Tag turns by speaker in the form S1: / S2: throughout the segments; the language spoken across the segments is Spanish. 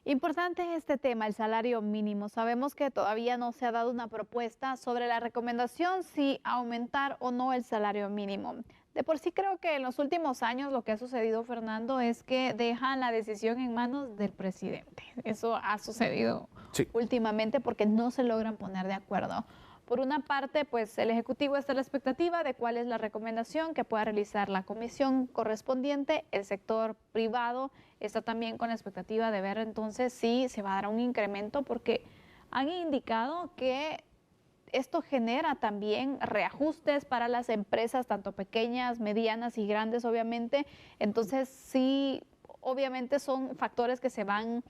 S1: Importante este tema, el salario mínimo. Sabemos que todavía no se ha dado una propuesta sobre la recomendación si aumentar o no el salario mínimo. De por sí creo que en los últimos años lo que ha sucedido, Fernando, es que dejan la decisión en manos del presidente. Eso ha sucedido
S2: Sí,
S1: últimamente porque no se logran poner de acuerdo. Por una parte, pues el Ejecutivo está a la expectativa de cuál es la recomendación que pueda realizar la comisión correspondiente. El sector privado está también con la expectativa de ver entonces si se va a dar un incremento, porque han indicado que esto genera también reajustes para las empresas, tanto pequeñas, medianas y grandes, obviamente. Entonces, sí, obviamente son factores que se van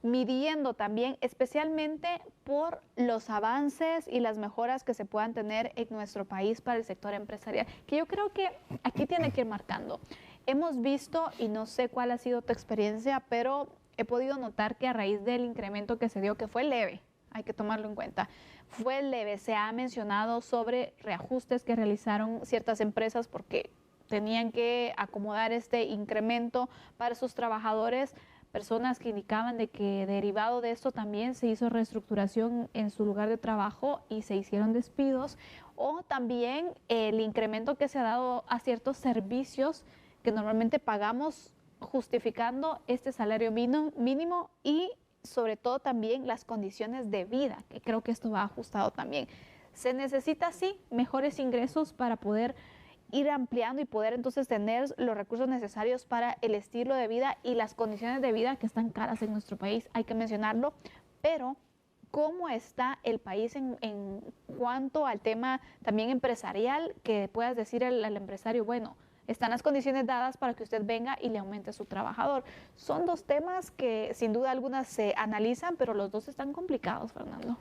S1: midiendo también, especialmente por los avances y las mejoras que se puedan tener en nuestro país para el sector empresarial, que yo creo que aquí tiene que ir marcando. Hemos visto, y no sé cuál ha sido tu experiencia, pero he podido notar que a raíz del incremento que se dio, que fue leve, hay que tomarlo en cuenta, fue leve, se ha mencionado sobre reajustes que realizaron ciertas empresas porque tenían que acomodar este incremento para sus trabajadores, personas que indicaban de que derivado de esto también se hizo reestructuración en su lugar de trabajo y se hicieron despidos, o también el incremento que se ha dado a ciertos servicios que normalmente pagamos justificando este salario mínimo y sobre todo también las condiciones de vida, que creo que esto va ajustado también. Se necesita, sí, mejores ingresos para poder ir ampliando y poder entonces tener los recursos necesarios para el estilo de vida y las condiciones de vida que están caras en nuestro país, hay que mencionarlo, pero ¿cómo está el país en cuanto al tema también empresarial? Que puedas decir al empresario, bueno, están las condiciones dadas para que usted venga y le aumente a su trabajador. Son dos temas que sin duda algunas se analizan, pero los dos están complicados, Fernando.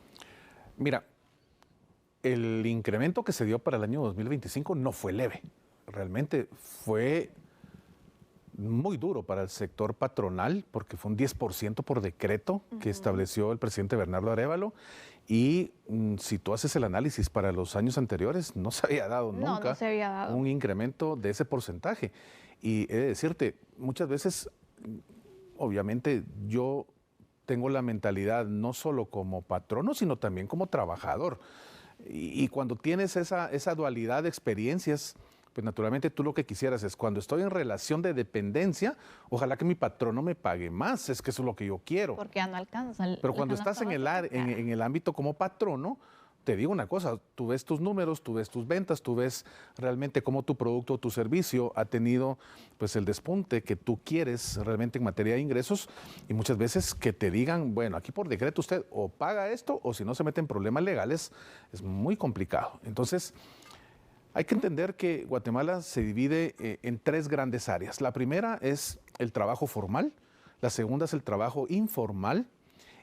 S2: mira, el incremento que se dio para el año 2025 no fue leve, realmente fue muy duro para el sector patronal porque fue un 10% por decreto que estableció el presidente Bernardo Arévalo y si tú haces el análisis para los años anteriores no se había dado
S1: No, no
S2: nunca
S1: se había dado.
S2: un incremento de ese porcentaje. Y he de decirte, muchas veces, obviamente, yo tengo la mentalidad no solo como patrono, sino también como trabajador. Y cuando tienes esa dualidad de experiencias, pues naturalmente tú lo que quisieras es, cuando estoy en relación de dependencia, ojalá que mi patrono me pague más, es que eso es lo que yo quiero.
S1: Porque ya no alcanza
S2: Pero
S1: la
S2: cuando
S1: canasta
S2: estás en
S1: básica.
S2: en el ámbito como patrono, te digo una cosa, tú ves tus números, tú ves tus ventas, tú ves realmente cómo tu producto o tu servicio ha tenido pues el despunte que tú quieres realmente en materia de ingresos y muchas veces que te digan, bueno, aquí por decreto usted o paga esto o si no se mete en problemas legales, es muy complicado. Entonces, hay que entender que Guatemala se divide en tres grandes áreas. La primera es el trabajo formal, la segunda es el trabajo informal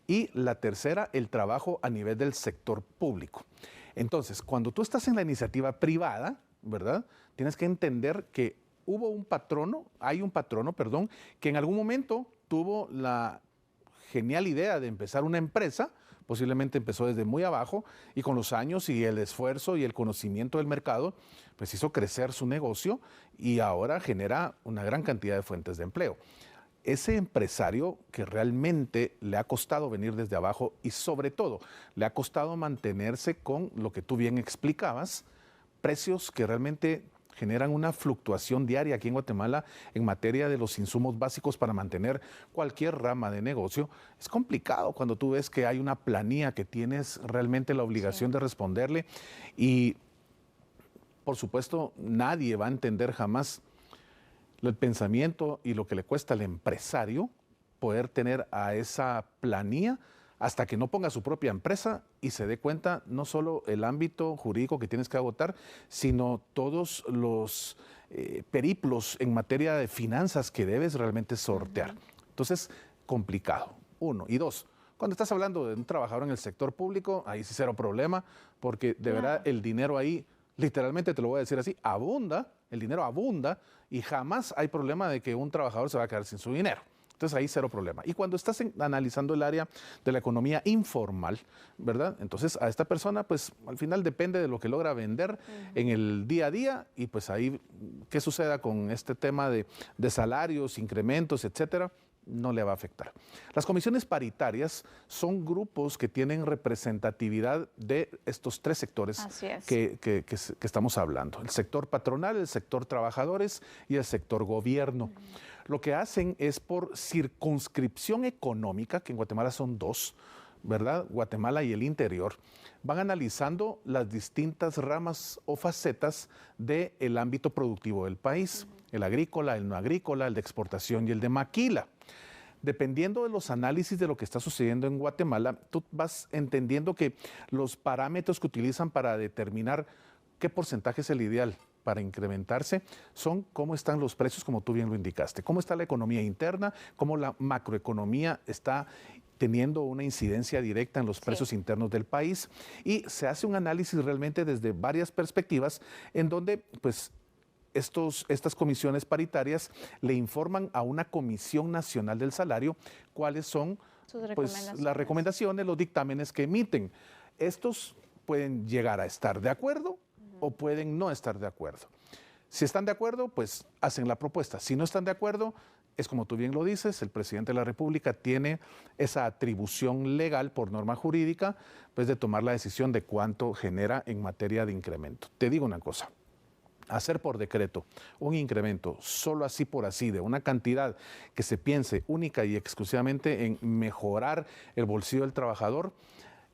S2: y la tercera, el trabajo a nivel del sector público. Entonces, cuando tú estás en la iniciativa privada, ¿verdad? Tienes que entender que hay un patrono, perdón, que en algún momento tuvo la genial idea de empezar una empresa, posiblemente empezó desde muy abajo y con los años y el esfuerzo y el conocimiento del mercado, pues hizo crecer su negocio y ahora genera una gran cantidad de fuentes de empleo. Ese empresario que realmente le ha costado venir desde abajo y sobre todo le ha costado mantenerse con lo que tú bien explicabas, precios que realmente generan una fluctuación diaria aquí en Guatemala en materia de los insumos básicos para mantener cualquier rama de negocio. Es complicado cuando tú ves que hay una planilla que tienes realmente la obligación de responderle y por supuesto nadie va a entender jamás el pensamiento y lo que le cuesta al empresario poder tener a esa planilla hasta que no ponga su propia empresa y se dé cuenta no solo el ámbito jurídico que tienes que agotar, sino todos los periplos en materia de finanzas que debes realmente sortear. Entonces, complicado, uno. Y dos, cuando estás hablando de un trabajador en el sector público, ahí sí cero problema, porque de verdad el dinero ahí, literalmente te lo voy a decir así, abunda, el dinero abunda y jamás hay problema de que un trabajador se va a quedar sin su dinero. Entonces ahí cero problema. Y cuando estás analizando el área de la economía informal, ¿verdad? Entonces a esta persona pues al final depende de lo que logra vender en el día a día y pues ahí qué suceda con este tema de salarios, incrementos, etcétera. no le va a afectar. Las comisiones paritarias son grupos que tienen representatividad de estos tres sectores que estamos hablando. El sector patronal, el sector trabajadores y el sector gobierno. Lo que hacen es por circunscripción económica, que en Guatemala son dos, ¿verdad? Guatemala y el interior, van analizando las distintas ramas o facetas del ámbito productivo del país, el agrícola, el no agrícola, el de exportación y el de maquila. Dependiendo de los análisis de lo que está sucediendo en Guatemala, tú vas entendiendo que los parámetros que utilizan para determinar qué porcentaje es el ideal para incrementarse son cómo están los precios, como tú bien lo indicaste, cómo está la economía interna, cómo la macroeconomía está teniendo una incidencia directa en los precios internos del país, y se hace un análisis realmente desde varias perspectivas en donde pues estas comisiones paritarias le informan a una Comisión Nacional del Salario cuáles son pues, las recomendaciones, los dictámenes que emiten. Estos pueden llegar a estar de acuerdo o pueden no estar de acuerdo. Si están de acuerdo, pues hacen la propuesta. Si no están de acuerdo, es como tú bien lo dices, el presidente de la República tiene esa atribución legal por norma jurídica, pues de tomar la decisión de cuánto genera en materia de incremento. Te digo una cosa, hacer por decreto un incremento solo así por así de una cantidad que se piense única y exclusivamente en mejorar el bolsillo del trabajador,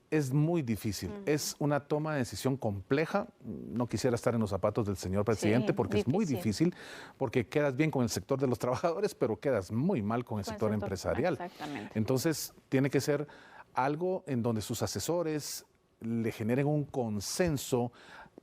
S2: es muy difícil, es una toma de decisión compleja. No quisiera estar en los zapatos del señor presidente porque es muy difícil, porque quedas bien con el sector de los trabajadores, pero quedas muy mal con el sector empresarial.
S1: Exactamente.
S2: Entonces, tiene que ser algo en donde sus asesores le generen un consenso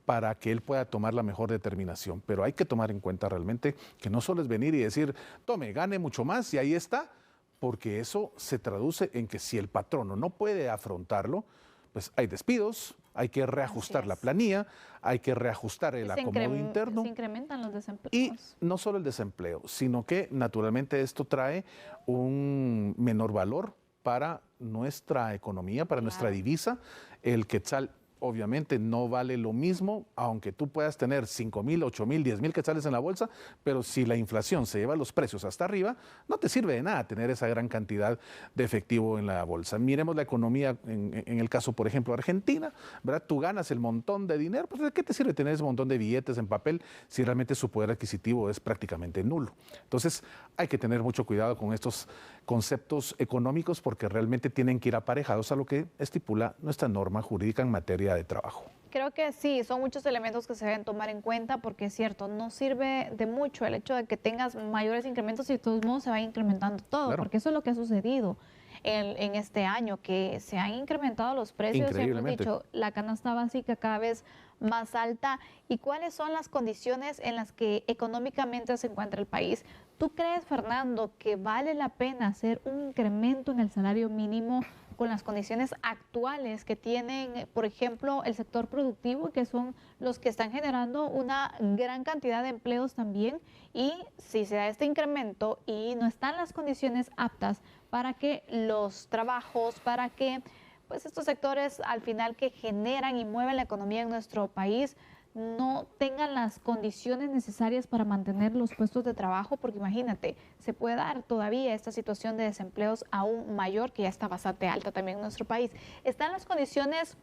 S2: para que él pueda tomar la mejor determinación. Pero hay que tomar en cuenta realmente que no solo es venir y decir, tome, gane mucho más y ahí está, porque eso se traduce en que si el patrono no puede afrontarlo, pues hay despidos, hay que reajustar la planilla, hay que reajustar el acomodo interno.
S1: Se incrementan los desempleos.
S2: Y no solo el desempleo, sino que naturalmente esto trae un menor valor para nuestra economía, para nuestra divisa. El quetzal obviamente no vale lo mismo, aunque tú puedas tener 5,000, 8,000, 10,000 quetzales en la bolsa, pero si la inflación se lleva los precios hasta arriba, no te sirve de nada tener esa gran cantidad de efectivo en la bolsa. Miremos la economía en el caso, por ejemplo, Argentina, ¿verdad? Tú ganas el montón de dinero, pues ¿de qué te sirve tener ese montón de billetes en papel si realmente su poder adquisitivo es prácticamente nulo? Entonces, hay que tener mucho cuidado con estos conceptos económicos porque realmente tienen que ir aparejados a lo que estipula nuestra norma jurídica en materia de trabajo.
S1: Creo que sí, son muchos elementos que se deben tomar en cuenta porque es cierto, no sirve de mucho el hecho de que tengas mayores incrementos y de todos modos se va incrementando todo, porque eso es lo que ha sucedido en este año, que se han incrementado los precios, hemos dicho, la canasta básica cada vez más alta. ¿Y cuáles son las condiciones en las que económicamente se encuentra el país? ¿Tú crees, Fernando, que vale la pena hacer un incremento en el salario mínimo con las condiciones actuales que tienen, por ejemplo, el sector productivo, que son los que están generando una gran cantidad de empleos también? Y si se da este incremento y no están las condiciones aptas para que los trabajos, para que pues estos sectores al final que generan y mueven la economía en nuestro país no tengan las condiciones necesarias para mantener los puestos de trabajo, porque imagínate, se puede dar todavía esta situación de desempleos aún mayor, que ya está bastante alta también en nuestro país. ¿Están las condiciones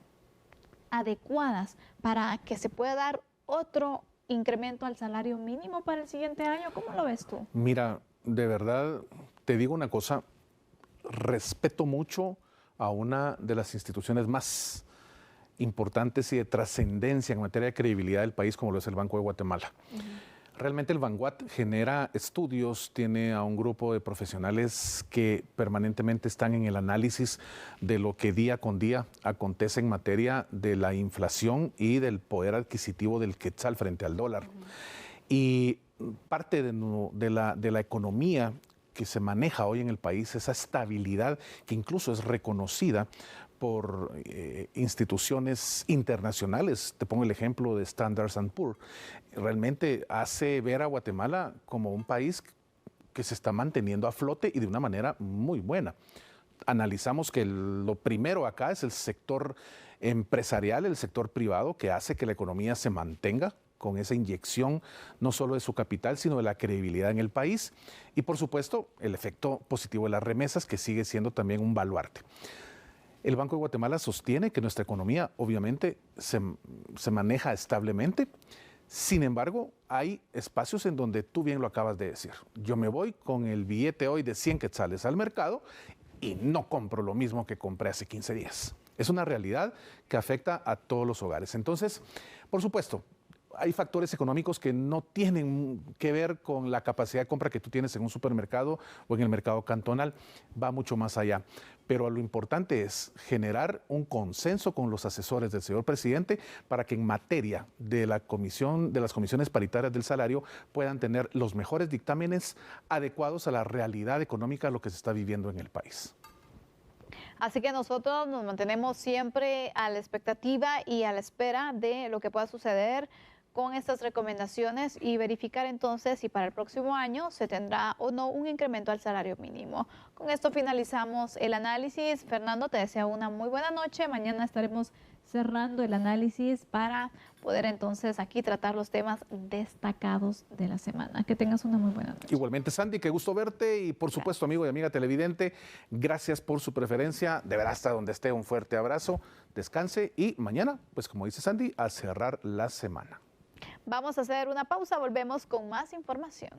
S1: adecuadas para que se pueda dar otro incremento al salario mínimo para el siguiente año? ¿Cómo lo ves tú?
S2: Mira, de verdad, te digo una cosa, respeto mucho a una de las instituciones más importantes y de trascendencia en materia de credibilidad del país, como lo es el Banco de Guatemala. Realmente el Banguat genera estudios, tiene a un grupo de profesionales que permanentemente están en el análisis de lo que día con día acontece en materia de la inflación y del poder adquisitivo del quetzal frente al dólar. Y parte de la economía que se maneja hoy en el país, esa estabilidad que incluso es reconocida por instituciones internacionales. Te pongo el ejemplo de Standard & Poor's. Realmente hace ver a Guatemala como un país que se está manteniendo a flote y de una manera muy buena. Analizamos que lo primero acá es el sector empresarial, el sector privado, que hace que la economía se mantenga con esa inyección no solo de su capital, sino de la credibilidad en el país y, por supuesto, el efecto positivo de las remesas, que sigue siendo también un baluarte. El Banco de Guatemala sostiene que nuestra economía obviamente se maneja establemente. Sin embargo, hay espacios en donde tú bien lo acabas de decir. Yo me voy con el billete hoy de 100 quetzales al mercado y no compro lo mismo que compré hace 15 días. Es una realidad que afecta a todos los hogares. Entonces, por supuesto, hay factores económicos que no tienen que ver con la capacidad de compra que tú tienes en un supermercado o en el mercado cantonal. Va mucho más allá. Pero lo importante es generar un consenso con los asesores del señor presidente para que en materia de las comisiones paritarias del salario puedan tener los mejores dictámenes adecuados a la realidad económica de lo que se está viviendo en el país.
S1: Así que nosotros nos mantenemos siempre a la expectativa y a la espera de lo que pueda suceder con estas recomendaciones y verificar entonces si para el próximo año se tendrá o no un incremento al salario mínimo. Con esto finalizamos el análisis. Fernando, te deseo una muy buena noche. Mañana estaremos cerrando el análisis para poder entonces aquí tratar los temas destacados de la semana. Que tengas una muy buena noche.
S2: Igualmente, Sandy, qué gusto verte y por supuesto, amigo y amiga televidente, gracias por su preferencia. De verdad, hasta donde esté, un fuerte abrazo. Descanse y mañana, pues como dice Sandy, a cerrar la semana.
S1: Vamos a hacer una pausa, volvemos con más información.